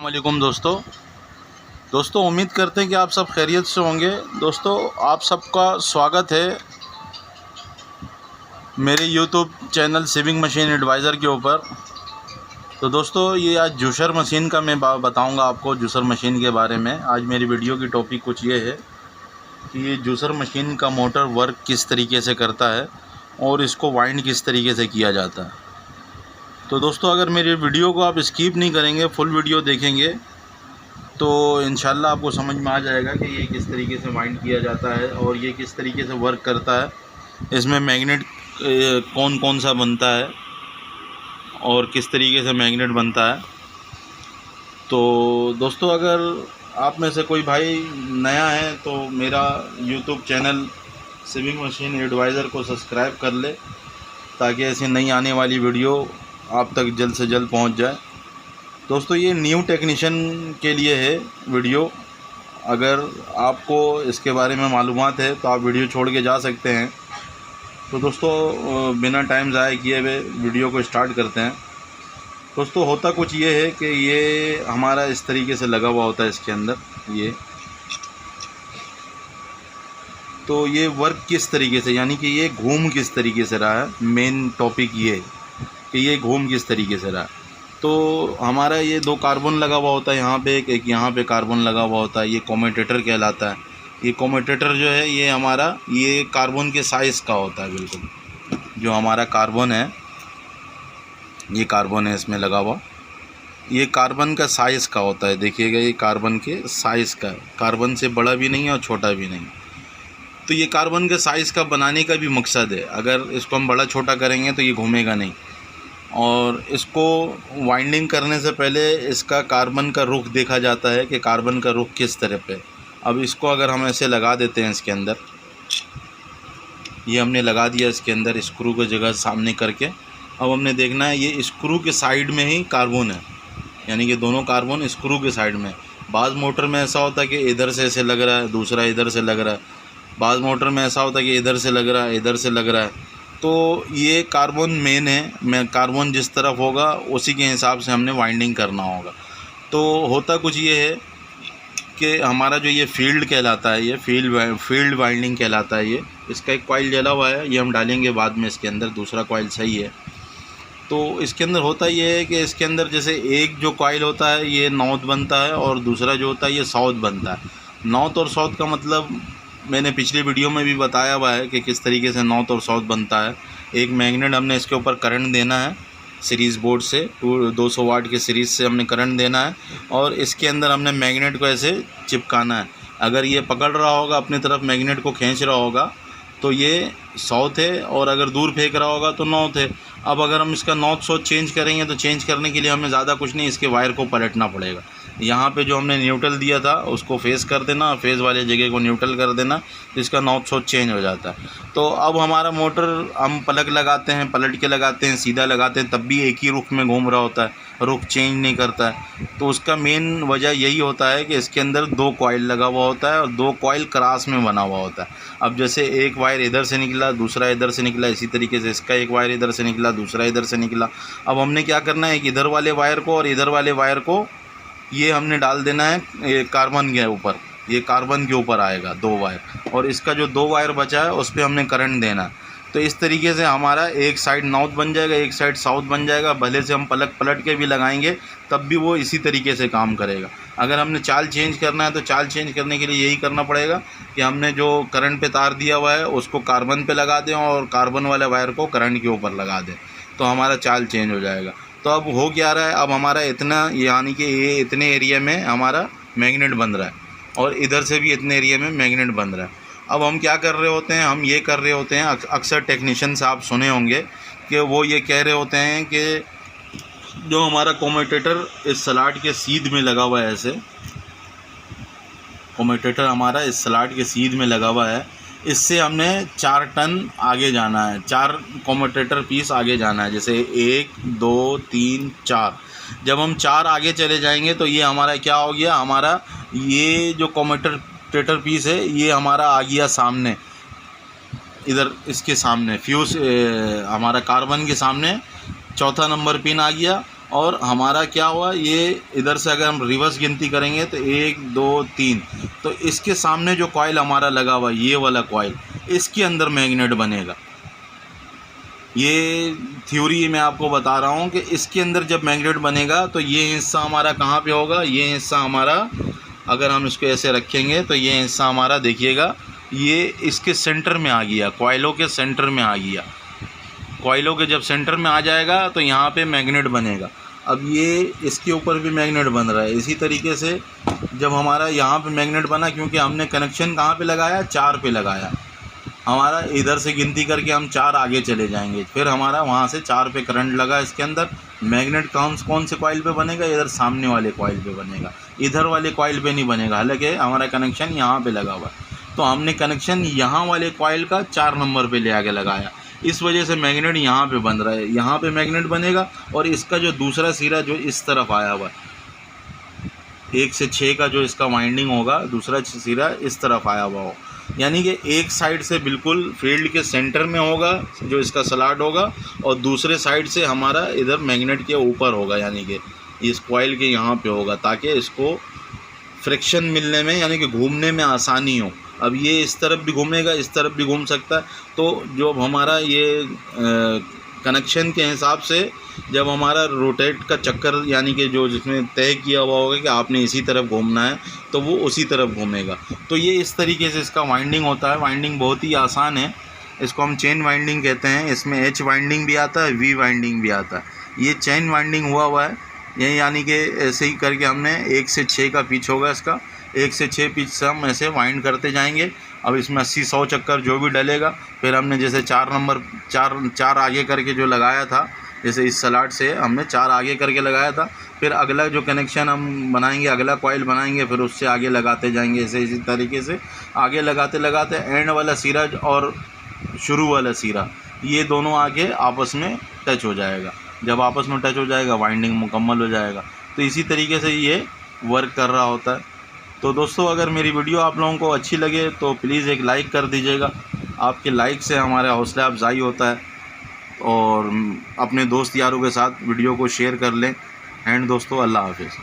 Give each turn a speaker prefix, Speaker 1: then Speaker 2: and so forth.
Speaker 1: वालेकुम दोस्तों उम्मीद करते हैं कि आप सब खैरियत से होंगे। दोस्तों आप सबका स्वागत है मेरे YouTube channel saving machine advisor के ऊपर। तो दोस्तों ये आज जूसर मशीन का मैं बताऊंगा आपको, जूसर मशीन के बारे में। आज मेरी वीडियो की टॉपिक कुछ ये है कि ये जूसर मशीन का मोटर वर्क किस तरीके से करता है और इसको वाइंड किस तरीके से किया जाता है। तो दोस्तों अगर मेरी वीडियो को आप स्किप नहीं करेंगे, फुल वीडियो देखेंगे तो इंशाल्लाह आपको समझ में आ जाएगा कि ये किस तरीके से वाइंड किया जाता है और ये किस तरीके से वर्क करता है। इसमें मैग्नेट कौन कौन सा बनता है और किस तरीके से मैग्नेट बनता है। तो दोस्तों अगर आप में से कोई भाई नया है तो मेरा YouTube channel saving machine advisor को सब्सक्राइब कर ले ताकि ऐसी नई आने वाली वीडियो आप तक जल्द से जल्द पहुंच जाए। दोस्तों ये न्यू टेक्नीशियन के लिए है वीडियो। अगर आपको इसके बारे में मालूमात है तो आप वीडियो छोड़ के जा सकते हैं। तो दोस्तों बिना टाइम ज़ाया किए हुए वीडियो को स्टार्ट करते हैं। दोस्तों होता कुछ ये है कि ये हमारा इस तरीके से लगा हुआ होता है इसके अंदर ये। तो ये वर्क किस तरीके से, यानी कि ये घूम किस तरीके से रहा है, मेन टॉपिक ये कि ये घूम किस तरीके से रहा है। तो हमारा ये दो कार्बन लगा हुआ होता है यहाँ पे, एक यहाँ पे कार्बन लगा हुआ होता है। ये कम्यूटेटर कहलाता है। ये कम्यूटेटर जो है ये हमारा ये कार्बन के साइज़ का होता है। बिल्कुल जो हमारा कार्बन है, ये कार्बन है इसमें लगा हुआ, ये कार्बन का साइज़ का होता है। देखिएगा ये कार्बन के साइज़ का है, कार्बन से बड़ा भी नहीं है और छोटा भी नहीं। तो ये कार्बन के साइज़ का बनाने का भी मकसद है। अगर इसको हम बड़ा छोटा करेंगे तो ये घूमेगा नहीं। और इसको वाइंडिंग करने से पहले इसका कार्बन का रुख देखा जाता है कि कार्बन का रुख किस तरह पे। अब इसको अगर हम ऐसे लगा देते हैं इसके अंदर, ये हमने लगा दिया इसके अंदर स्क्रू की जगह सामने करके। अब हमने देखना है ये स्क्रू के साइड में ही कार्बन है, यानी कि दोनों कार्बन स्क्रू के साइड में। बाज़ मोटर में ऐसा होता है कि इधर से ऐसे लग रहा है, दूसरा इधर से लग रहा है। बाज़ मोटर में ऐसा होता है कि इधर से लग रहा है, इधर से लग रहा है। तो ये कार्बन मेन है, मैं कार्बन जिस तरफ होगा उसी के हिसाब से हमने वाइंडिंग करना होगा। तो होता कुछ ये है कि हमारा जो ये फील्ड कहलाता है, ये फील्ड वाइंडिंग कहलाता है। ये इसका एक कॉइल जला हुआ है, ये हम डालेंगे बाद में इसके अंदर, दूसरा कॉइल सही है। तो इसके अंदर होता ये है कि इसके अंदर जैसे एक जो कॉइल होता है ये नॉर्थ बनता है और दूसरा जो होता है ये साउथ बनता है। नॉर्थ और साउथ का मतलब मैंने पिछली वीडियो में भी बताया हुआ है कि किस तरीके से नॉर्थ और साउथ बनता है। एक मैग्नेट हमने इसके ऊपर करंट देना है सीरीज़ बोर्ड से, 200 वाट के सीरीज़ से हमने करंट देना है और इसके अंदर हमने मैग्नेट को ऐसे चिपकाना है। अगर ये पकड़ रहा होगा अपनी तरफ, मैग्नेट को खींच रहा होगा तो ये साउथ है, और अगर दूर फेंक रहा होगा तो नॉर्थ है। अब अगर हम इसका नॉर्थ साउथ चेंज करेंगे तो चेंज करने के लिए हमें ज़्यादा कुछ नहीं, इसके वायर को पलटना पड़ेगा। यहाँ पे जो हमने न्यूट्रल दिया था उसको फेस कर देना, फेस वाले जगह को न्यूट्रल कर देना, तो इसका नॉर्थ साउथ चेंज हो जाता है। तो अब हमारा मोटर हम प्लग लगाते हैं, पलट के लगाते हैं, सीधा लगाते हैं, तब भी एक ही रुख में घूम रहा होता है, रुख चेंज नहीं करता है। तो उसका मेन वजह यही होता है कि इसके अंदर दो कॉइल लगा हुआ होता है और दो कॉइल क्रॉस में बना हुआ होता है। अब जैसे एक वायर इधर से निकला, दूसरा इधर से निकला, इसी तरीके से इसका एक वायर इधर से निकला, दूसरा इधर से निकला। अब हमने क्या करना है, एक इधर वाले वायर को और इधर वाले वायर को ये हमने डाल देना है ये कार्बन के ऊपर, ये कार्बन के ऊपर आएगा दो वायर, और इसका जो दो वायर बचा है उस पर हमने करंट देना है। तो इस तरीके से हमारा एक साइड नॉर्थ बन जाएगा, एक साइड साउथ बन जाएगा। भले से हम पलट के भी लगाएंगे तब भी वो इसी तरीके से काम करेगा। अगर हमने चाल चेंज करना है तो चाल चेंज करने के लिए यही करना पड़ेगा कि हमने जो करंट पे तार दिया हुआ है उसको कार्बन पे लगा दें और कार्बन वाले वायर को करंट के ऊपर लगा दें, तो हमारा चाल चेंज हो जाएगा। तो अब हो क्या रहा है, अब हमारा इतना, यानी कि ये इतने एरिया में हमारा मैग्नेट बन रहा है और इधर से भी इतने एरिया में मैग्नेट बन रहा है। अब हम क्या कर रहे होते हैं, हम ये कर रहे होते हैं, अक्सर टेक्नीशियन से आप सुने होंगे कि वो ये कह रहे होते हैं कि जो हमारा कम्यूटेटर इस स्लॉट के सीध में लगा हुआ है, ऐसे कम्यूटेटर हमारा इस स्लॉट के सीध में लगा हुआ है, इससे हमने 4 टन आगे जाना है, 4 कम्यूटेटर पीस आगे जाना है। जैसे 1 2 3 4, जब हम 4 आगे चले जाएंगे तो ये हमारा क्या हो गया, हमारा ये जो कम्यूटेटर पीस है ये हमारा आ गया सामने, इधर इसके सामने फ्यूज़ हमारा कार्बन के सामने चौथा नंबर पिन आ गया और हमारा क्या हुआ, ये इधर से अगर हम रिवर्स गिनती करेंगे तो 1 2 3, तो इसके सामने जो कॉइल हमारा लगा हुआ ये वाला कॉइल, इसके अंदर मैग्नेट बनेगा। ये थ्योरी मैं आपको बता रहा हूँ कि इसके अंदर जब मैग्नेट बनेगा तो ये हिस्सा हमारा कहाँ पे होगा, ये हिस्सा हमारा, अगर हम इसको ऐसे रखेंगे तो ये हिस्सा हमारा देखिएगा ये इसके सेंटर में आ गया, कॉइलों के सेंटर में आ गया। कॉइलों के जब सेंटर में आ जाएगा तो यहाँ पे मैग्नेट बनेगा। अब ये इसके ऊपर भी मैग्नेट बन रहा है। इसी तरीके से जब हमारा यहाँ पे मैग्नेट बना, क्योंकि हमने कनेक्शन कहाँ पे लगाया, 4 पे लगाया, हमारा इधर से गिनती करके हम 4 आगे चले जाएंगे, फिर हमारा वहाँ से 4 पे करंट लगा इसके अंदर। मैग्नेट कौन से कॉइल पे बनेगा, इधर सामने वाले कॉइल पे बनेगा, इधर वाले कॉइल पे नहीं बनेगा, हालांकि हमारा कनेक्शन यहाँ पे लगा हुआ है। तो हमने कनेक्शन यहाँ वाले कॉइल का 4 नंबर पे ले आके लगाया, इस वजह से मैग्नेट यहाँ पे बन रहा है। यहाँ पे मैग्नेट बनेगा और इसका जो दूसरा सिरा जो इस तरफ आया हुआ है, 1 से 6 का जो इसका वाइंडिंग होगा, दूसरा सिरा इस तरफ आया हुआ हो, यानी कि एक साइड से बिल्कुल फील्ड के सेंटर में होगा जो इसका स्लॉट होगा, और दूसरे साइड से हमारा इधर मैग्नेट के ऊपर होगा, यानी कि इस कॉइल के यहाँ पे होगा, ताकि इसको फ्रिक्शन मिलने में यानी कि घूमने में आसानी हो। अब ये इस तरफ भी घूमेगा, इस तरफ भी घूम सकता है। तो जो हमारा ये कनेक्शन के हिसाब से जब हमारा रोटेट का चक्कर, यानी कि जो जिसमें तय किया हुआ होगा कि आपने इसी तरफ घूमना है, तो वो उसी तरफ घूमेगा। तो ये इस तरीके से इसका वाइंडिंग होता है। वाइंडिंग बहुत ही आसान है, इसको हम चेन वाइंडिंग कहते हैं। इसमें एच वाइंडिंग भी आता है, वी वाइंडिंग भी आता है। ये चेन वाइंडिंग हुआ है ये, यानी कि ऐसे ही करके हमने 1 से 6 का पिच होगा इसका, 1 से 6 पिच से हम ऐसे वाइंड करते जाएंगे। अब इसमें 80-100 चक्कर जो भी डलेगा, फिर हमने जैसे 4 नंबर 4 आगे करके जो लगाया था, जैसे इस स्लॉट से हमने 4 आगे करके लगाया था, फिर अगला जो कनेक्शन हम बनाएंगे, अगला कॉइल बनाएंगे, फिर उससे आगे लगाते जाएंगे। ऐसे इसी तरीके से आगे लगाते लगाते एंड वाला सिरा और शुरू वाला सिरा, ये दोनों आगे आपस में टच हो जाएगा। जब आपस में टच हो जाएगा, वाइंडिंग मुकम्मल हो जाएगा। तो इसी तरीके से ये वर्क कर रहा होता है। तो दोस्तों, अगर मेरी वीडियो आप लोगों को अच्छी लगे तो प्लीज़ एक लाइक कर दीजिएगा। आपके लाइक से हमारा हौसला अफजाई होता है, और अपने दोस्त यारों के साथ वीडियो को शेयर कर लें। एंड दोस्तों, अल्लाह हाफिज़।